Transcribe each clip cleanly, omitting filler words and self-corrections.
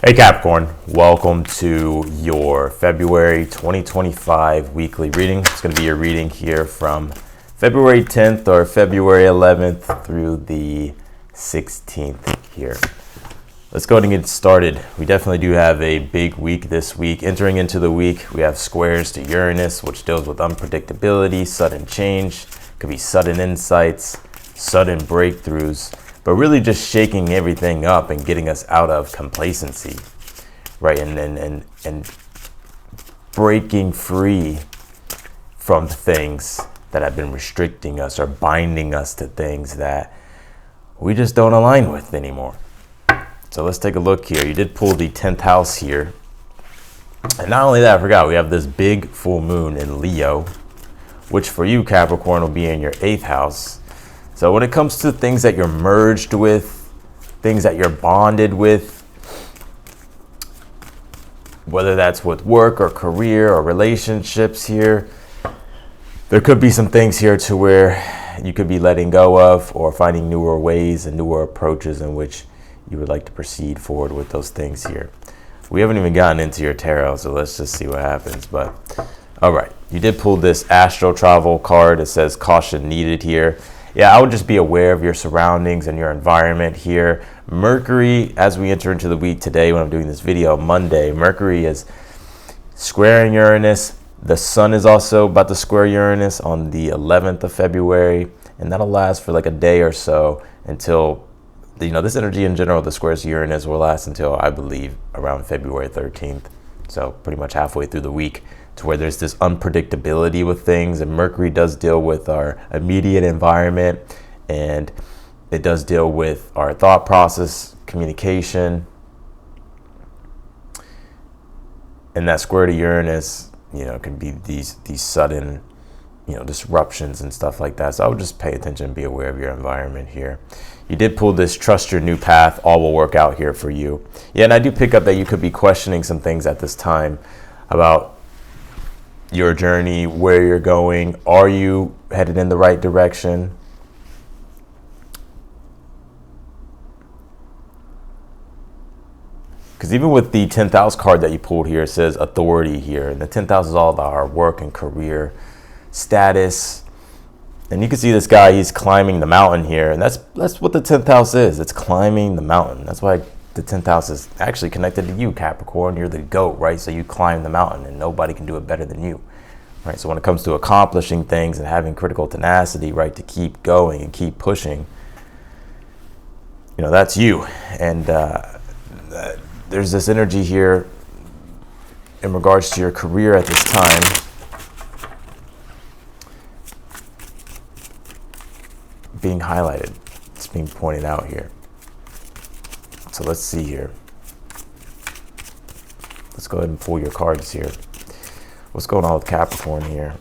Hey Capricorn, welcome to your February 2025 weekly reading. It's going to be your reading here from February 10th or February 11th through the 16th here. Let's go ahead and get started. We definitely do have a big week this week. Entering into the week, we have squares to Uranus, which deals with unpredictability, sudden change, could be sudden insights, sudden breakthroughs, but really just shaking everything up and getting us out of complacency, right? And breaking free from things that have been restricting us or binding us to things that we just don't align with anymore. So let's take a look here. You did pull the 10th house here. And not only that, I forgot we have this big full moon in Leo, which for you, Capricorn, will be in your 8th house. So when it comes to things that you're merged with, things that you're bonded with, whether that's with work or career or relationships here, there could be some things here to where you could be letting go of or finding newer ways and newer approaches in which you would like to proceed forward with those things here. We haven't even gotten into your tarot, so let's just see what happens. But all right, you did pull this astro travel card. It says caution needed here. Yeah, I would just be aware of your surroundings and your environment here. Mercury, as we enter into the week today, when I'm doing this video, Monday, Mercury is squaring Uranus. The sun is also about to square Uranus on the 11th of February, and that'll last for like a day or so until, this energy in general, the squares Uranus, will last until, I believe, around February 13th. So pretty much halfway through the week, to where there's this unpredictability with things. And Mercury does deal with our immediate environment, and it does deal with our thought process, communication. And that square to Uranus, can be these sudden, disruptions and stuff like that. So I would just pay attention and be aware of your environment here. You did pull this trust your new path, all will work out here for you. Yeah, and I do pick up that you could be questioning some things at this time about your journey, where you're going. Are you headed in the right direction? Because even with the 10th house card that you pulled here, it says authority here. And the 10th house is all about our work and career status. And you can see this guy, he's climbing the mountain here. And that's what the 10th house is. It's climbing the mountain. That's why the 10th house is actually connected to you, Capricorn. You're the goat, right? So you climb the mountain and nobody can do it better than you, right? So when it comes to accomplishing things and having critical tenacity, right, to keep going and keep pushing, that's you. And there's this energy here in regards to your career at this time being highlighted. It's being pointed out here. So let's see here. Let's go ahead and pull your cards here. What's going on with Capricorn here?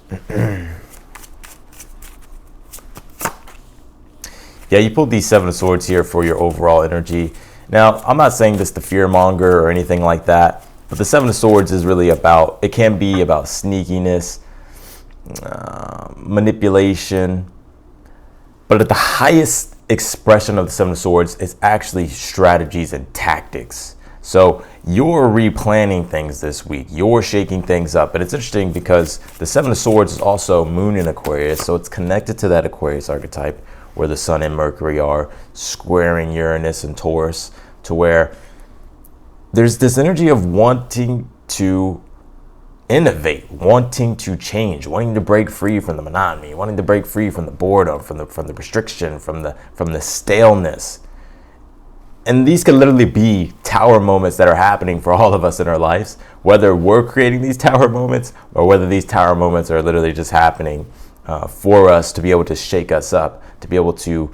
Yeah, you pulled these 7 of Swords here for your overall energy. Now, I'm not saying this to fearmonger or anything like that, but the 7 of Swords is really about, it can be about sneakiness, manipulation, but at the highest expression of the 7 of Swords is actually strategies and tactics. So you're replanning things this week. You're shaking things up. And it's interesting because the 7 of Swords is also moon in Aquarius. So it's connected to that Aquarius archetype where the sun and Mercury are squaring Uranus and Taurus, to where there's this energy of wanting to innovate, wanting to change, wanting to break free from the monotony, wanting to break free from the boredom, from the restriction, from the staleness. And these could literally be tower moments that are happening for all of us in our lives, whether we're creating these tower moments or whether these tower moments are literally just happening for us to be able to shake us up, to be able to,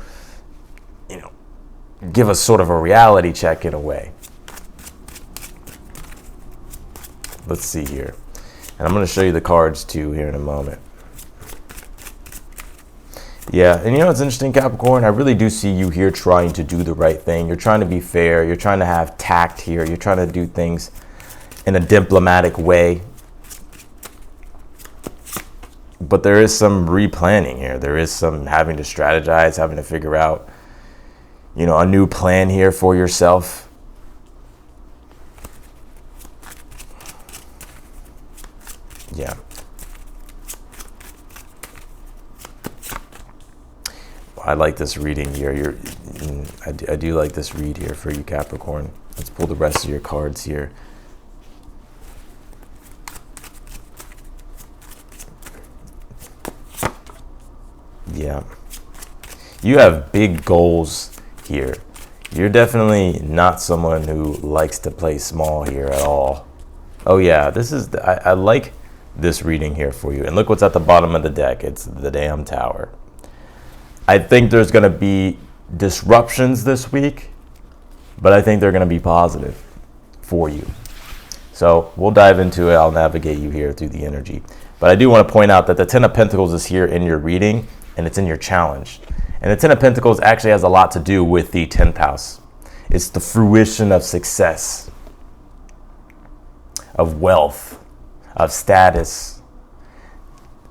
give us sort of a reality check in a way. Let's see here. And I'm going to show you the cards too here in a moment. Yeah, and it's interesting, Capricorn. I really do see you here trying to do the right thing. You're trying to be fair. You're trying to have tact here. You're trying to do things in a diplomatic way. But there is some replanning here. There is some having to strategize, having to figure out, a new plan here for yourself. Yeah. I like this reading here. I do like this read here for you, Capricorn. Let's pull the rest of your cards here. Yeah. You have big goals here. You're definitely not someone who likes to play small here at all. Oh yeah, I like this reading here for you. And look what's at the bottom of the deck. It's the damn Tower. I think there's going to be disruptions this week, but I think they're going to be positive for you. So we'll dive into it. I'll navigate you here through the energy. But I do want to point out that the Ten of Pentacles is here in your reading, and it's in your challenge. And the Ten of Pentacles actually has a lot to do with the 10th house. It's the fruition of success, of wealth, of status.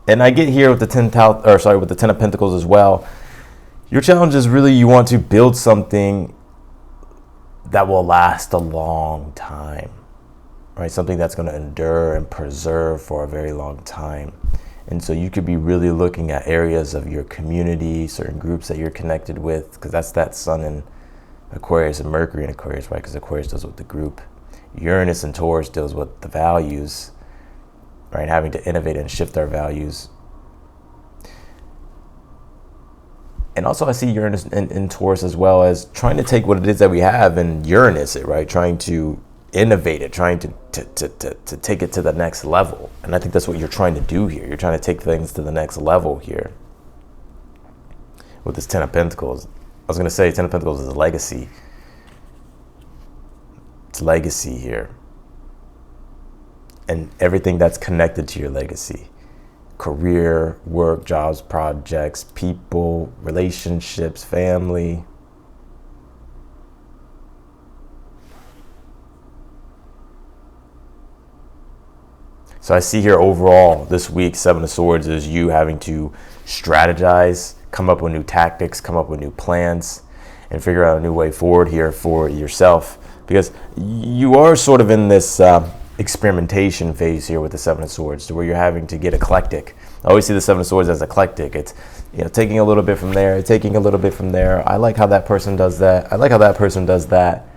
And I get here with the 10th house, or sorry, with the 10 of Pentacles as well. Your challenge is really you want to build something that will last a long time, right? Something that's going to endure and preserve for a very long time. And so you could be really looking at areas of your community, certain groups that you're connected with, because that's that Sun in Aquarius and Mercury in Aquarius, right? Because Aquarius deals with the group. Uranus and Taurus deals with the values, right? Having to innovate and shift our values. And also I see Uranus in Taurus as well as trying to take what it is that we have and Uranus it, right? Trying to innovate it, trying to take it to the next level. And I think that's what you're trying to do here. You're trying to take things to the next level here with this 10 of Pentacles. I was going to say 10 of Pentacles is a legacy. It's legacy here. And everything that's connected to your legacy. Career, work, jobs, projects, people, relationships, family. So I see here overall this week, 7 of Swords is you having to strategize, come up with new tactics, come up with new plans, and figure out a new way forward here for yourself. Because you are sort of in this experimentation phase here with the 7 of Swords, to where you're having to get eclectic. I always see the 7 of Swords as eclectic. It's, you know, taking a little bit from there, taking a little bit from there. I like how that person does that. I like how that person does that.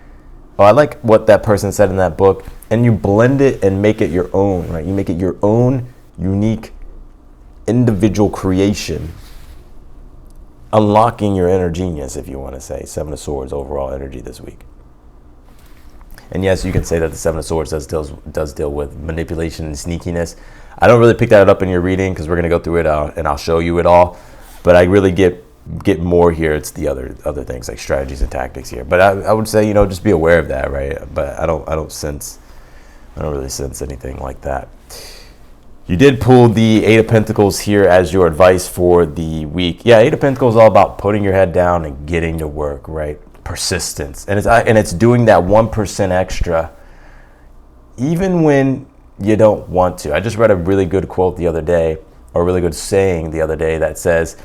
Oh, I like what that person said in that book. And you blend it and make it your own, right? You make it your own unique individual creation, unlocking your inner genius, if you want to say. 7 of Swords overall energy this week. And yes, you can say that the 7 of Swords does deal with manipulation and sneakiness. I don't really pick that up in your reading because we're going to go through it and I'll show you it all. But I really get more here. It's the other things like strategies and tactics here. But I would say, you know, just be aware of that, right? But I don't really sense anything like that. You did pull the 8 of Pentacles here as your advice for the week. Yeah, 8 of Pentacles is all about putting your head down and getting to work, right? Persistence. And it's doing that 1% extra even when you don't want to. I just read a really good quote the other day, or a really good saying the other day that says,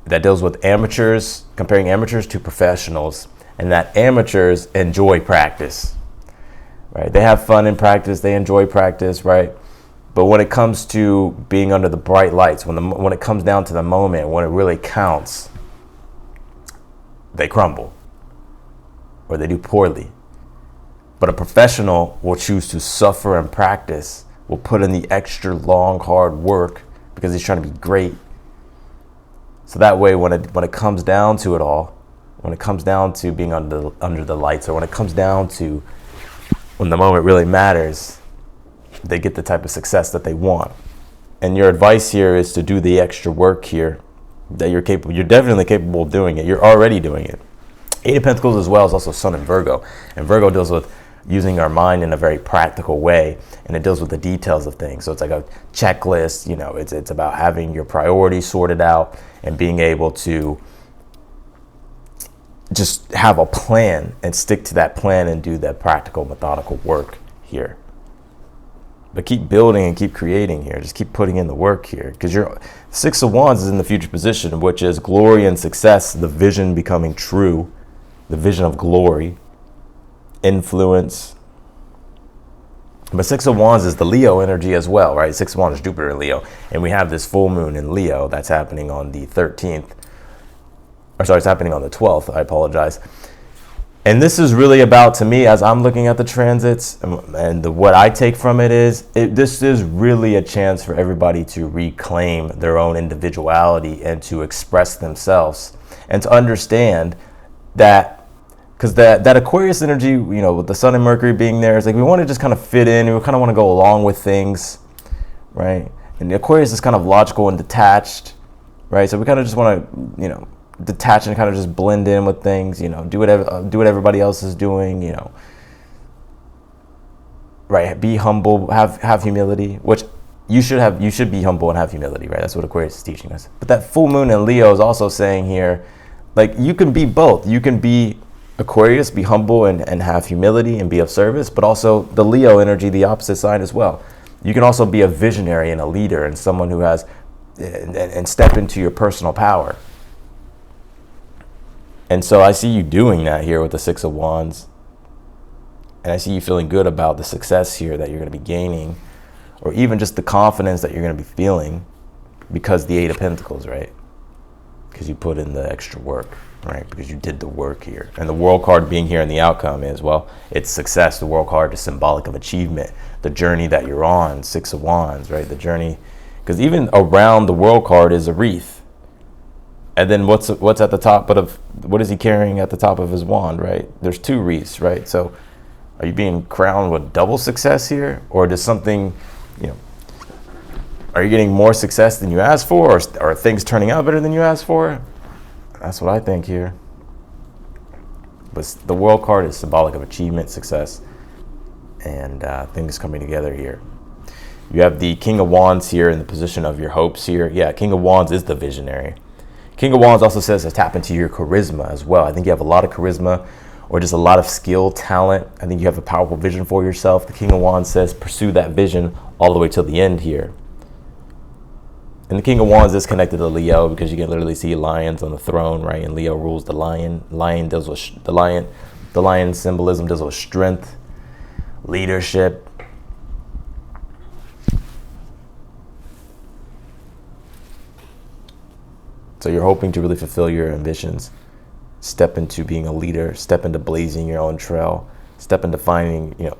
that deals with amateurs, comparing amateurs to professionals, and that amateurs enjoy practice, right? They have fun in practice, they enjoy practice, right? But when it comes to being under the bright lights, when it comes down to the moment, when it really counts, they crumble or they do poorly. But a professional will choose to suffer and practice, will put in the extra long, hard work because he's trying to be great. So that way, when it comes down to it all, when it comes down to being under the lights, or when it comes down to when the moment really matters, they get the type of success that they want. And your advice here is to do the extra work here that you're capable. You're definitely capable of doing it. You're already doing it. 8 of Pentacles as well is also Sun in Virgo, and Virgo deals with using our mind in a very practical way, and it deals with the details of things. So it's like a checklist, you know, it's about having your priorities sorted out and being able to just have a plan and stick to that plan and do that practical, methodical work here. But keep building and keep creating here. Just keep putting in the work here, because your 6 of Wands is in the future position, which is glory and success, the vision becoming true, the vision of glory, influence, But Six of Wands is the Leo energy as well, right? Six of Wands is Jupiter in Leo. And we have this full moon in Leo that's happening on the 13th. Or sorry, it's happening on the 12th. I apologize. And this is really about, to me, as I'm looking at the transits, and what I take from it is, this is really a chance for everybody to reclaim their own individuality and to express themselves and to understand that, because that Aquarius energy, you know, with the Sun and Mercury being there, it's like we want to just kind of fit in. We kind of want to go along with things, right? And the Aquarius is kind of logical and detached, right? So we kind of just want to, you know, detach and kind of just blend in with things, you know, do what everybody else is doing, you know, right? Be humble, have humility, which you should be humble and have humility, right? That's what Aquarius is teaching us. But that full moon in Leo is also saying here, like, you can be both. You can be Aquarius, be humble and have humility and be of service, but also the Leo energy, the opposite side as well. You can also be a visionary and a leader and someone who has, and step into your personal power. And so I see you doing that here with the Six of Wands. And I see you feeling good about the success here that you're going to be gaining, or even just the confidence that you're going to be feeling because the Eight of Pentacles, right? Because you put in the extra work, right? Because you did the work here. And the World card being here and the outcome is, well, it's success. The World card is symbolic of achievement, the journey that you're on, Six of Wands, right? The journey, because even around the World card is a wreath. And then what's at the top, what is he carrying at the top of his wand, right? There's two wreaths, right? So are you being crowned with double success here? Or does something, you know, are you getting more success than you asked for? Or are things turning out better than you asked for? That's what I think here. But the World card is symbolic of achievement, success, and things coming together here. You have the King of Wands here in the position of your hopes here. Yeah, King of Wands is the visionary. King of Wands also says to tap into your charisma as well. I think you have a lot of charisma or just a lot of skill, talent. I think you have a powerful vision for yourself. The King of Wands says pursue that vision all the way till the end here. And the King of Wands is connected to Leo because you can literally see lions on the throne, right? And Leo rules the lion. Lion deals with the lion symbolism deals with strength, leadership. So you're hoping to really fulfill your ambitions, step into being a leader, step into blazing your own trail, step into finding, you know,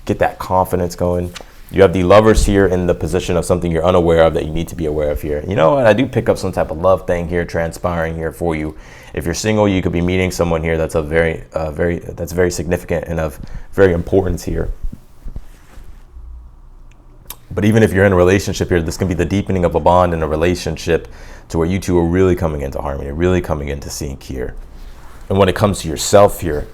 get that confidence going. You have the Lovers here in the position of something you're unaware of that you need to be aware of here. You know what? I do pick up some type of love thing here, transpiring here for you. If you're single, you could be meeting someone here that's that's very significant and of very importance here. But even if you're in a relationship here, this can be the deepening of a bond in a relationship to where you two are really coming into harmony, really coming into sync here. And when it comes to yourself here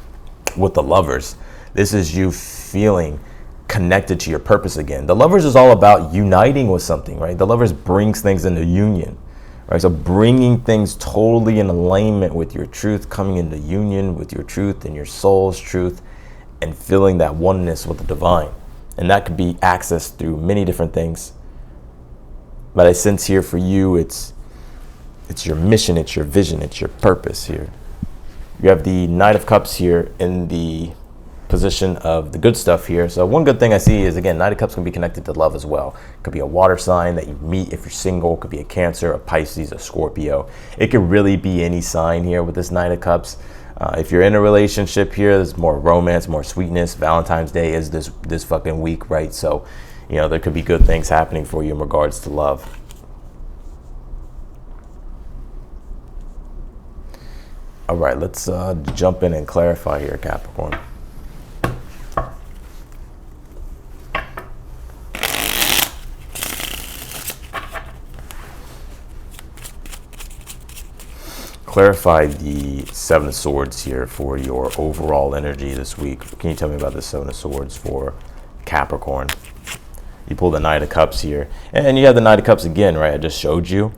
with the Lovers, this is you feeling connected to your purpose again. The Lovers is all about uniting with something, right? The Lovers brings things into union, right? So bringing things totally in alignment with your truth, coming into union with your truth and your soul's truth, and feeling that oneness with the divine. And that could be accessed through many different things. But I sense here for you, it's your mission, it's your vision, it's your purpose here. You have the Knight of Cups here in the position of the good stuff here. So one good thing I see is, again, Knight of Cups can be connected to love as well. It could be a water sign that you meet if you're single. It could be a Cancer, a Pisces, a Scorpio. It could really be any sign here with this Knight of Cups. If you're in a relationship here, there's more romance, more sweetness. Valentine's Day is this fucking week, right? So, you know, there could be good things happening for you in regards to love. All right, let's jump in and clarify here, Capricorn. Clarify the Seven of Swords here for your overall energy this week. Can you tell me about the Seven of Swords for Capricorn? You pull the Knight of Cups here, and you have the Knight of Cups again, right? I just showed you.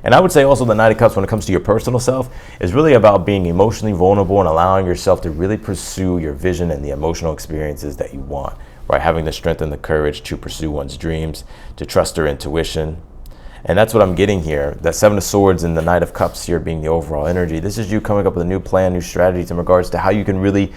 And I would say also the Knight of Cups, when it comes to your personal self, is really about being emotionally vulnerable and allowing yourself to really pursue your vision and the emotional experiences that you want, right? Having the strength and the courage to pursue one's dreams, to trust their intuition. And that's what I'm getting here. That Seven of Swords and the Knight of Cups here being the overall energy. This is you coming up with a new plan, new strategies in regards to how you can really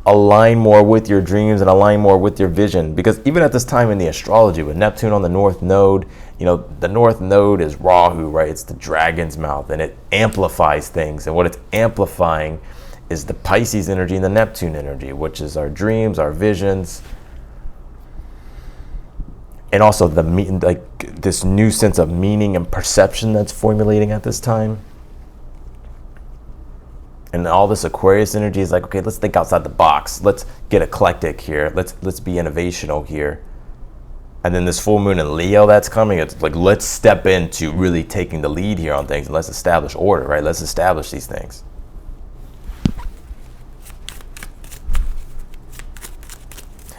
align more with your dreams and align more with your vision. Because even at this time in the astrology, with Neptune on the North Node, you know, the North Node is Rahu, right? It's the dragon's mouth, and it amplifies things. And what it's amplifying is the Pisces energy and the Neptune energy, which is our dreams, our visions, and also this new sense of meaning and perception that's formulating at this time. And all this Aquarius energy is like, okay, let's think outside the box. Let's get eclectic here. Let's be innovational here. And then this full moon in Leo that's coming, it's like, let's step into really taking the lead here on things, and let's establish order, right? Let's establish these things.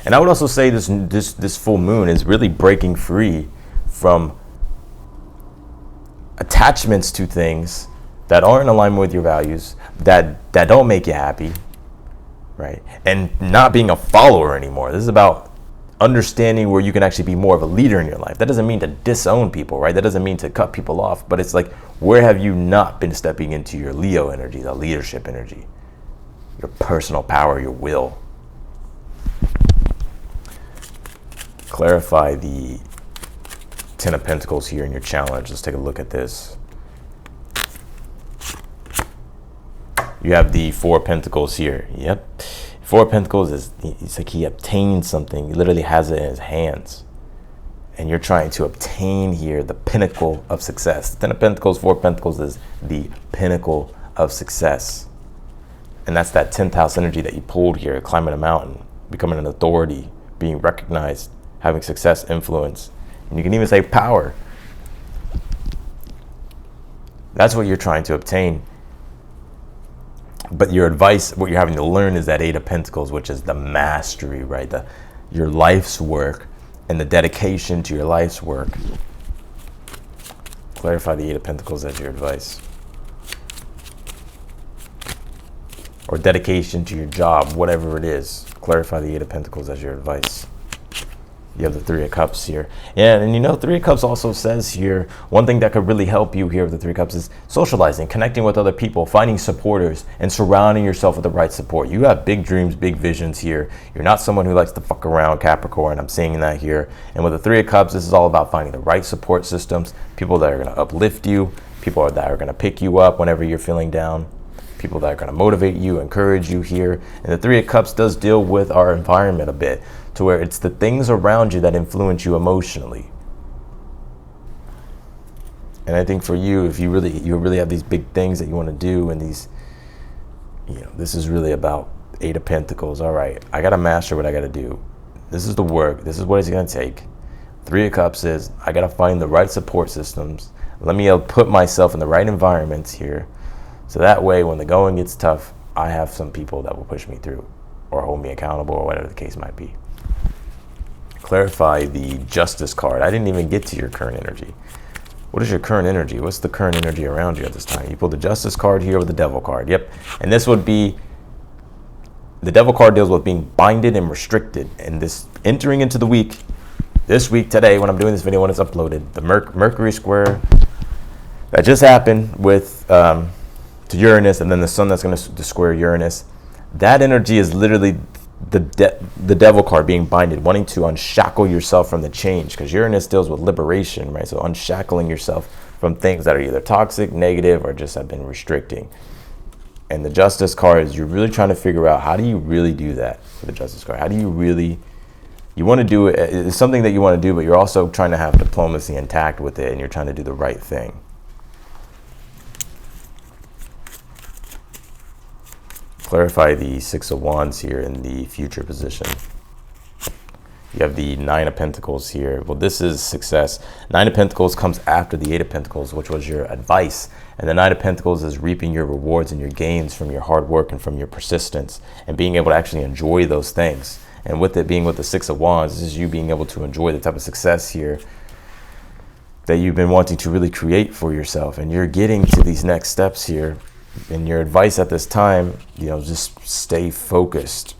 And I would also say this full moon is really breaking free from attachments to things that aren't in alignment with your values, that don't make you happy, right? And not being a follower anymore. This is about understanding where you can actually be more of a leader in your life. That doesn't mean to disown people, right? That doesn't mean to cut people off, but it's like, where have you not been stepping into your Leo energy, the leadership energy, your personal power, your will? Clarify the Ten of Pentacles here in your challenge. Let's take a look at this. You have the Four of Pentacles here. Yep. Four of Pentacles it's like he obtained something. He literally has it in his hands. And you're trying to obtain here the pinnacle of success. Ten of Pentacles, Four of Pentacles is the pinnacle of success. And that's that 10th house energy that you pulled here, climbing a mountain, becoming an authority, being recognized, having success, influence. And you can even say power. That's what you're trying to obtain. But your advice, what you're having to learn is that Eight of Pentacles, which is the mastery, right? Your life's work and the dedication to your life's work. Clarify the Eight of Pentacles as your advice. Or dedication to your job, whatever it is. Clarify the Eight of Pentacles as your advice. You have the Three of Cups here. Yeah, and you know, Three of Cups also says here, one thing that could really help you here with the Three of Cups is socializing, connecting with other people, finding supporters, and surrounding yourself with the right support. You have big dreams, big visions here. You're not someone who likes to fuck around, Capricorn. I'm seeing that here. And with the Three of Cups, this is all about finding the right support systems, people that are going to uplift you, people that are going to pick you up whenever you're feeling down, people that are going to motivate you, encourage you here. And the Three of Cups does deal with our environment a bit, to where it's the things around you that influence you emotionally. And I think for you, if you really have these big things that you want to do, and these, you know, this is really about Eight of Pentacles. All right, I got to master what I got to do. This is the work. This is what it's going to take. Three of Cups is, I got to find the right support systems. Let me put myself in the right environments here. So that way, when the going gets tough, I have some people that will push me through or hold me accountable or whatever the case might be. Clarify the Justice card. I didn't even get to your current energy. What is your current energy? What's the current energy around you at this time? You pulled the Justice card here with the Devil card. Yep. And this would be, the Devil card deals with being binded and restricted. And this entering into the week, this week, today, when I'm doing this video, when it's uploaded, the Mercury square that just happened with to Uranus, and then the sun that's going to square Uranus, that energy is literally the Devil card, being binded, wanting to unshackle yourself from the change, because Uranus deals with liberation, right? So unshackling yourself from things that are either toxic, negative, or just have been restricting. And the Justice card is, you're really trying to figure out, how do you really do that for the Justice card? How do you really, you want to do it, it's something that you want to do, but you're also trying to have diplomacy and tact with it, and you're trying to do the right thing. Clarify the Six of Wands here in the future position. You have the Nine of Pentacles here. Well, this is success. Nine of Pentacles comes after the Eight of Pentacles, which was your advice. And the Nine of Pentacles is reaping your rewards and your gains from your hard work and from your persistence, and being able to actually enjoy those things. And with it being with the Six of Wands, this is you being able to enjoy the type of success here that you've been wanting to really create for yourself. And you're getting to these next steps here. And your advice at this time, you know, just stay focused.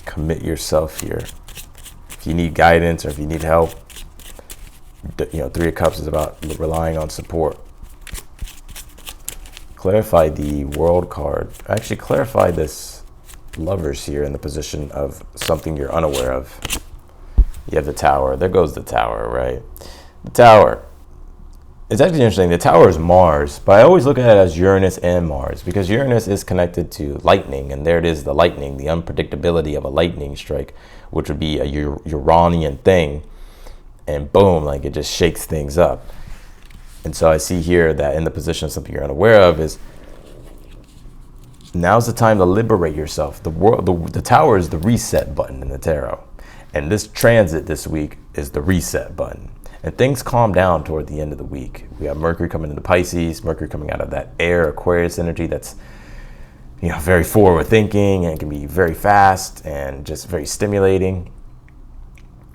Commit yourself here. If you need guidance or if you need help, you know, Three of Cups is about relying on support. clarify the World card. Actually, clarify this Lovers here in the position of something you're unaware of. You have the Tower. There goes the Tower, right? The Tower. It's actually interesting. The Tower is Mars, but I always look at it as Uranus and Mars because Uranus is connected to lightning, and there it is, the lightning, the unpredictability of a lightning strike, which would be a Uranian thing, and boom, like it just shakes things up. And so I see here that in the position of something you're unaware of is now's the time to liberate yourself. The Tower is the reset button in the tarot. And this transit this week is the reset button. And things calm down toward the end of the week. We have Mercury coming into Pisces, Mercury coming out of that air Aquarius energy that's, you know, very forward thinking and it can be very fast and just very stimulating,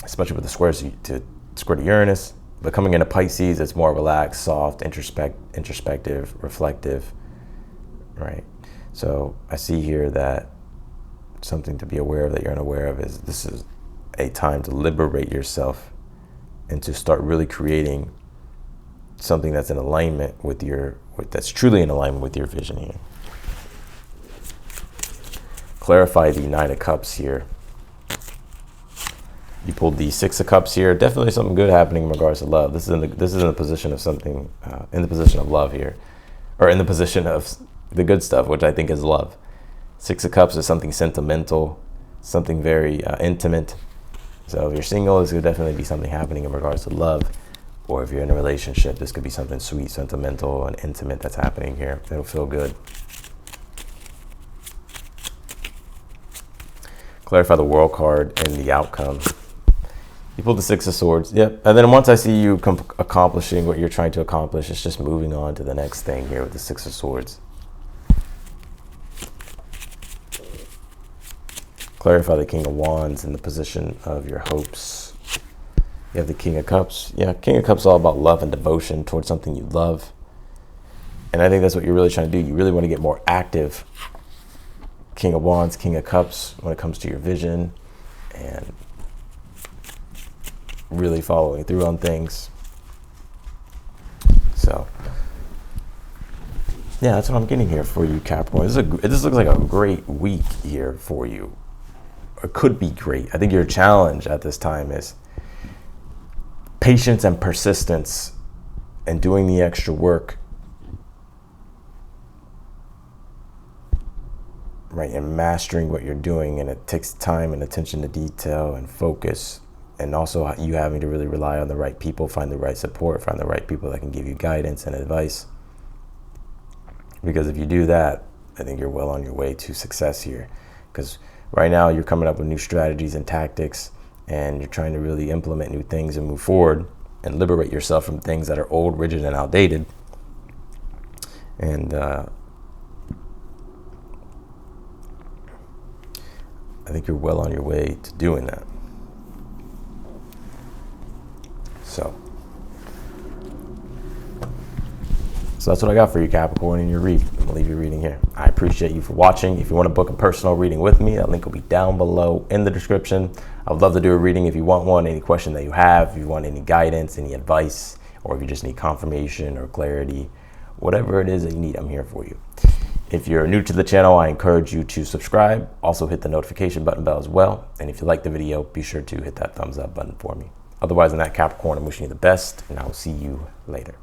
especially with the square to Uranus. But coming into Pisces, it's more relaxed, soft, introspective, reflective, right? So I see here that something to be aware of that you're unaware of is this is a time to liberate yourself and to start really creating something that's in alignment with that's truly in alignment with your vision here. Clarify the Nine of Cups here. You pulled the Six of Cups here. Definitely something good happening in regards to love. This is in the position of something, in the position of love here, or in the position of the good stuff, which I think is love. Six of Cups is something sentimental, something very intimate. So if you're single, this could definitely be something happening in regards to love. Or if you're in a relationship, this could be something sweet, sentimental, and intimate that's happening here. It'll feel good. Clarify the World card and the outcome. You pulled the Six of Swords. Yep. And then once I see you accomplishing what you're trying to accomplish, it's just moving on to the next thing here with the Six of Swords. Clarify the King of Wands in the position of your hopes. You have the King of Cups. Yeah, King of Cups is all about love and devotion towards something you love. And I think that's what you're really trying to do. You really want to get more active. King of Wands, King of Cups when it comes to your vision and really following through on things. So, yeah, that's what I'm getting here for you, Capricorn. This looks like a great week here for you. It could be great. I think your challenge at this time is patience and persistence and doing the extra work, right, and mastering what you're doing. And it takes time and attention to detail and focus, and also you having to really rely on the right people, find the right support, find the right people that can give you guidance and advice. Because if you do that, I think you're well on your way to success here. Because right now you're coming up with new strategies and tactics, and you're trying to really implement new things and move forward and liberate yourself from things that are old, rigid, and outdated. And I think you're well on your way to doing that. So that's what I got for you, Capricorn, in your read. I'm going to leave your reading here. I appreciate you for watching. If you want to book a personal reading with me, that link will be down below in the description. I would love to do a reading if you want one, any question that you have, if you want any guidance, any advice, or if you just need confirmation or clarity, whatever it is that you need, I'm here for you. If you're new to the channel, I encourage you to subscribe. Also hit the notification button bell as well. And if you like the video, be sure to hit that thumbs up button for me. Otherwise, than that, Capricorn, I'm wishing you the best, and I will see you later.